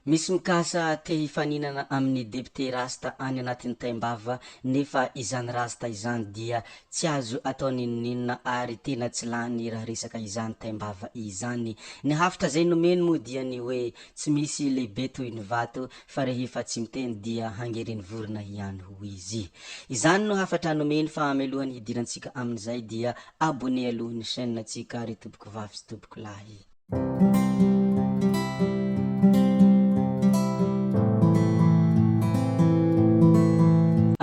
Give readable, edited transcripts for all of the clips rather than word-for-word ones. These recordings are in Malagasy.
Misy mikasa te hifaninana amin'ny député rasta any anatin'ny taimbava nefa izany rasta izany dia tsy azo atao ninonninona ary tena tsy lany raha resaka izany taimbava izany. Ny hafatra zay nomeny moa dia ny hoe tsy misy lehibe toy ny vato fa rehefa tsy miteny dia hangeriny vorona ihany ho izy. Izany no hafatra nomeny fa mialohan'ny hidirantsika amin'izay dia abonné alohan'ny chaîne tsika ry tompoko vavy sy tompoko lahy.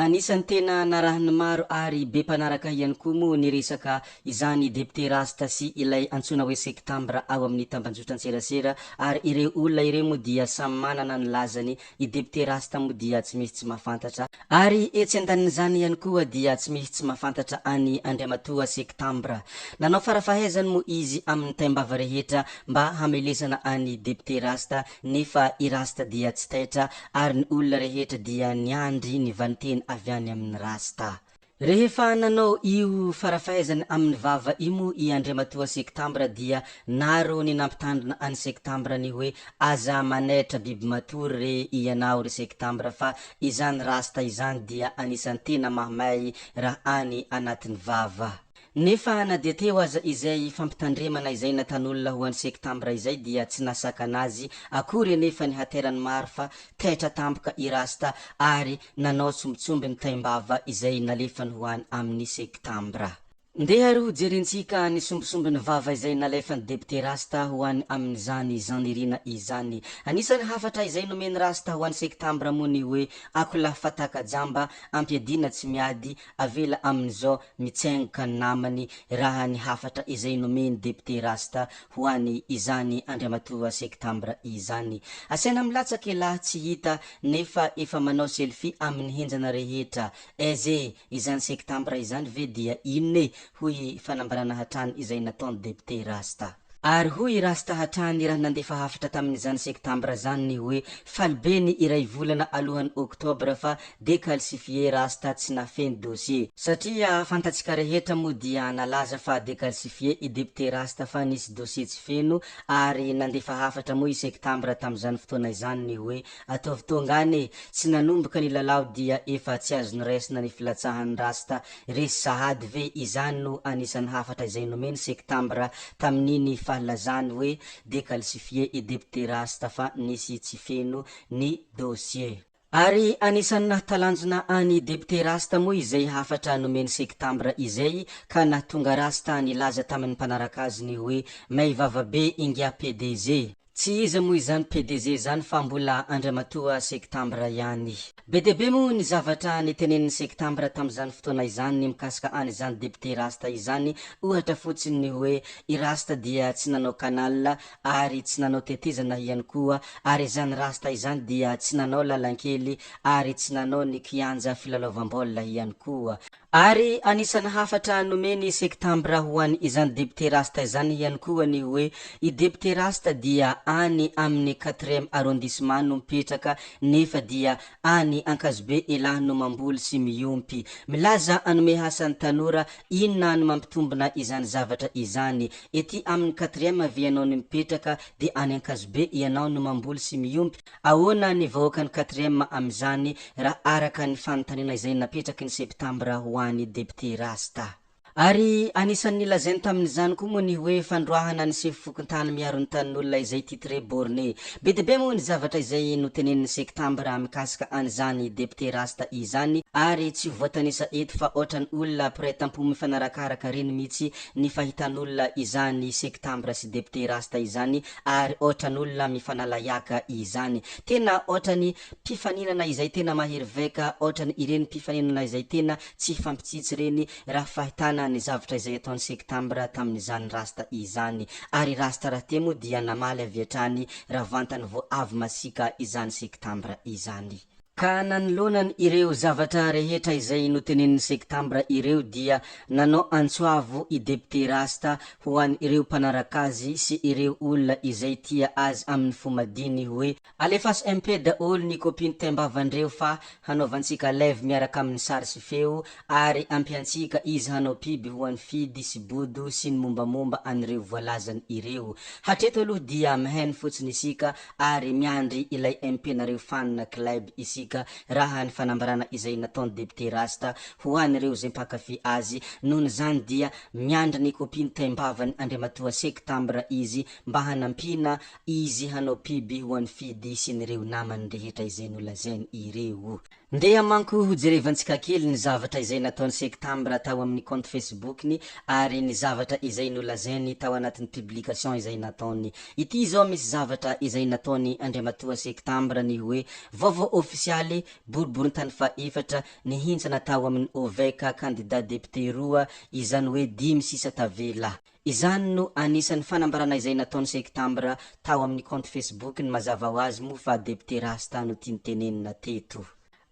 Anisan'ny tena narahany maro ary be mpanaraka ihany koa moa ny resaka izany député rasta sy ilay antsona hoe septambra ao amin'ny tambanjotran-tserasera ary ireo olona ireo moa dia samy manana ny lazany. I député rasta moa dia tsy misy tsy mahafantatra ary etsy andanin'izany ihany koa dia tsy misy tsy mahafantatra any Andriamatoa septambra. Nanao farafahaizany moa izy amin'ny taimbava rehetra mba hamelezana any député rasta nefa i rasta dia tsy taitra ary ny olona rehetra dia niandry ny vaniteny avy any amin'ny rasta. Rehefa nanao io farafahaizany amin'ny vava io moa i Andriamatoa septambra dia naro ny nampitandrina any septambra ny hoe aza manaitra biby matory re ianao ry septambra fa izany rasta izany dia anisan'ny tena mahamay raha any anatin'ny vava. Nefa na dia teo aza izay fampitandremana izay natan'olona ho an'ny septambra izay dia tsy nasaka anazy akory nefa ny haterany maro fa taitra tampoka i rasta ary nanao tsombitsomby ny taimbava izay nalefany ho any amin'ny septambra. Ndeha ary ho jerentsika ny sombisombiny vava izay nalefany député rasta ho any amin'izany zanirina izany. Anisan'ny hafatra izay nomeny rasta ho any septambra moa ny hoe akola fataka jamba ampiadina tsy miady avela amin'izao mitsengoka ny namany raha ny hafatra izay nomeny député rasta ho any izany Andriamatoa septambra izany. Asaina milatsaka elahy tsy hita nefa efa manao selfie amin'ny henjana rehetra. Eze izany septambra izany ve dia inone? Hoy fanambarana hatrany izay nataony député rasta. Ary hoy rasta hatrany raha nandefa hafatra tamin'izany septambra zany ny hoe falibeny iray volana alohan'ny oktobra fa décalcifié rasta tsy nafeny dossier. Satria fantatsika rehetra moa dia nalaza fa décalcifié i député rasta fa nisy dossier tsy feno ary nandefa hafatra moa i septambra tamin'izany fotoana izany ny hoe ataovy tongany tsy nanomboka ny lalao dia efa tsy azony raisina ny filatsahan'ny rasta resy sahady ve. Izany no anisan'ny hafatra izay nomeny septambra tamin'iny fahalazany hoe décalcifié i député rasta fa nisy tsy feno ny dossier. Ary anisan'ny nahatalanjona any député rasta moa izay hafatra nomeny septambra izay ka nahatonga rasta nilaza tamin'ny mpanaraka azy ny hoe may vavabe ingia PDG. Tsy iza moa izany PDG zany fa mbola Andriamatoa septambra ihany. Be dia be moa ny zavatra nitenenin'ny septambra tamin'izany fotoana izany ny mikasika any izany député rasta izany. Ohatra fotsiny ny hoe i rasta dia tsy nanao canal ary tsy nanao tetezana ihany koa ary izany rasta izany dia tsy nanao lalankely ary tsy nanao ny kianja filalaovam-baolina ihany koa. Ary anisan'ny hafatra nomeny septambra ho any izany député rasta izany ihany koa ny hoe i député rasta dia any amin'ny 4e arrondissement no mipetraka nefa dia any Ankazobe elahy no mamboly sy miompy. Milaza anome hasan'ny tanora inona no mampitombona izany zavatra izany. Ety amin'ny 4e avy ianao no mipetraka de any Ankazobe ianao no mamboly sy miompy. Ahoana ny vahoaka ny 4e amin'izany raha araka ny fanontaniana izay napetraky ny septambra ho any député rasta. Ary anisan'ny lazainy tamin'izany koa moa ny hoe fandroahana ny sefofokon-tany miaro ny tanin'olona izay titré borné. Be dia be moa ny zavatra izay notenenin'ny septambra mikasika an'izany député rasta izany ary tsy voatanisa eto fa ohatran'ny olona mpiray-tampo mifanarakaraka reny mihitsy ny fahitan'olona izany septambra sy député rasta izany ary ohatran'olona mifanalaiaka izany. Tena ohatrany mpifaninana izay tena mahery vaika, ohatrany ireny mpifaninana izay tena tsy fampitsitsy reny raha fahitana ny zavatra izay ataony septambra tamin'izany rasta izany. Ary rasta raha te moa dia namaly avy hatrany raha vantany vo avy masika izany septambra izany. ka nanolonany ireo zavatra rehetra izay noteneniny septambra ireo dia nanao antsoavo i depute rasta ho an ireo mpanaraka azy sy ireo olona izay tia azy amin'ny fomadiny hoe alefaso mp daolo ny kopiny tembavandreo fa hanaovantsika leve miaraka amin'ny sary sy feo ary ampiantsika izy hanao piby ho an'ny fidy sy bodo sy ny mombamomba anireo voalazany ireo hatreto aloha dia maheno fotsiny isika ary miandry ilay mp nareo fanina club isika raha ny fanambarana izay nataony depute rasta ho anireo zay mpakafy azy nohony zany dia miandra ny kopiny taimbavany andriamatoa septambra izy mba hanampina izy hanao piby ho an'ny fidy sy nireo namany rehetra izay nolazainy ireo ndeha manko hojerevantsika kely ny zavatra izay nataony septambra tao amin'ny compte facebookny ary ny zavatra izay nolazainy tao anatin'ny publication izay nataony ity zao misy zavatra izay nataony andriamatoa septambra ny hoe vaovao ofisialy boriborintany fa efatra nihintsana tao amin'ny oveka candidat depute roa izany hoe 5 sisa tavela izany no anisan'ny fanambarana izay nataony septambra tao amin'ny compte facebook ny mazava ho azy mo fa depute rasta no tianytenenina teto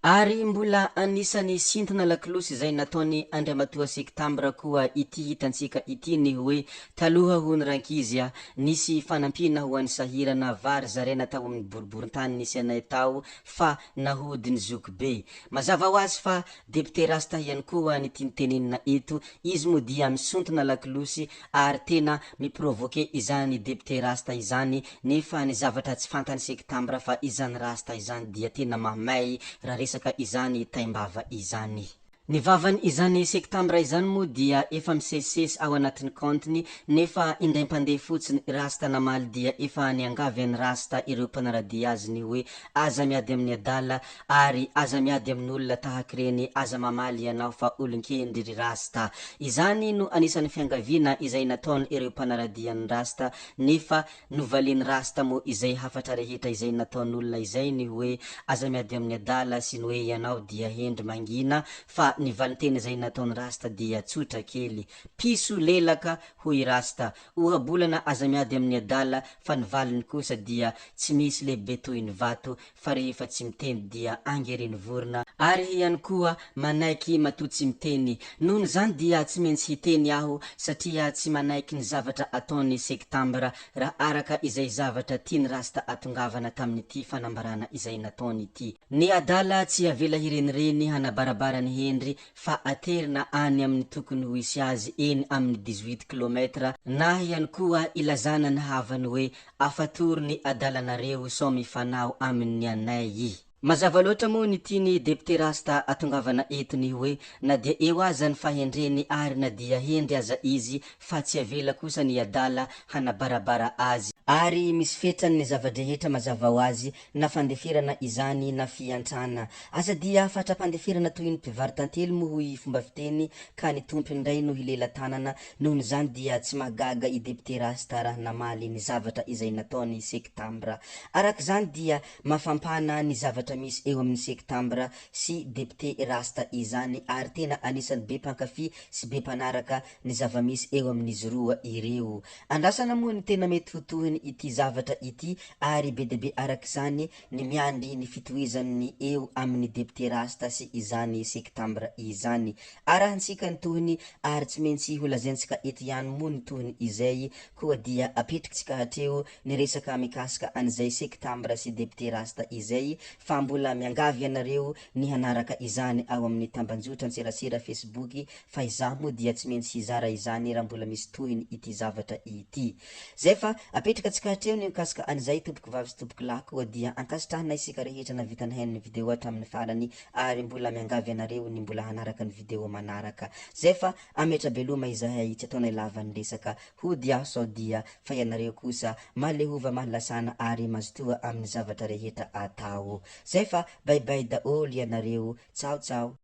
ary mbola anisany sintona lakilosy izay nataony andriamatoa septambra koa ity hitantsika ity ny hoe taloha hony rankizya nisy fanampina ho an'ny sahirana vary zarena tao amin'ny boriborintany nisy anay tao fa nahodiny zoky be mazava ho azy fa depute rasta ihany koa ny tianytenenina eto izy mo dia misontona lakilosy ary tena miprovoke izany depute rasta izany nefa ny zavatra tsy fantany septambra fa izany rasta izany dia tena mamay raha saka izany taimbava izany ny vavany izany septambra izany mo dia efa misesisesy ao anatin'ny compteny nefa indraim-pandeha fotsiny rasta namaly dia efa niangavy any rasta ireo mpanaradia azy ny hoe aza miady amin'ny adala ary aza miady amin'olona tahaka reny aza mamaly ianao fa olonkendry ry rasta izany no anisan'ny fiangaviana izay nataony ireo mpanaradia ny rasta nefa novaliny rasta mo izay hafatra rehetra izay nataon'olona izay ny hoe aza miady amin'ny adala sy ny hoe ianao dia hendry mangina fa ny valitena izay nataony rasta dia tsotra kely piso lelaka hoy rasta ohabolana aza miady amin'ny adala fa ny valiny kosa dia tsy misy lehibe toy ny vato fa rehefa tsy miteny dia angereny vorona ary ihany koa manaiky matoa tsy miteny nohony zany dia tsy maintsy hiteny aho satria tsy manaiky ny zavatra ataony septambra raha araka izay zavatra tiany rasta atongavana tamin'ity fanambarana izay nataony ity ny adala tsy avela hirenireny hanabarabara ny hendry fa aterina any amin'ny tokony ho isy azy eny amin'ny 18 kilometra na ihany koa ilazana ny havany hoe afatory ny adalanareo so mifanao amin'ny anay mazava loatra moa ny tiany depute rasta atongavana etony hoe na dia eo aza ny fahendreny ary na dia hendry aza izy fa tsy avela kosa ny adala hanabarabara azy ary misy fetrany ny zavadrehetra mazava ho azy na fandefirana izany na fiantrana aza dia fatrapandefirana toy ny mpivaritantely mo hoy fomba fiteny ka ny tompony indray no hilela tanana nohony zany dia tsy magaga i depute rasta raha namaly ny zavatra izay nataony septambra araka zany dia mafampana ny zavatra misy eo amin'ny septambra sy depute rasta izany ary tena anisany be mpankafy sy be mpanaraka ny zavamisy eo amin'izy roa ireo andrasana moa ny tena mety hotohiny ity zavatra ity ary be debe araka izany ny miandry ny fitohizany eo amin'ny depute rasta sy izany septambra izany arahantsika ny tohiny ary tsy maintsy holazaintsika eto ihany moa ny tohiny izay koa dia apetrikitsika hatreo ny resaka mikasika an'izay septambra sy depute rasta izay fa mbola miangavy ianareo ny hanaraka izany ao amin'ny tambanjotra antserasera facebook fa izaho moa dia tsy maintsy hizara izany raha mbola misy tohiny ity zavatra ity zay fa apetraka atsika hatreo ny mikasika an'izay tompoko vavy sy tompoko lahy koa dia ankasitrahana isika rehetra navitany hain'ny video hatramin'ny farany ary mbola miangavy ianareo ny mbola hanaraka ny video manaraka zay fa ametra beloma izahay tsy ataonay lavan'ny resaka hody aho sao dia fa ianareo kosa malehova mahalasana ary mazotoa amin'ny zavatra rehetra atao zay fa bye bye daôly ianareo tsao tsao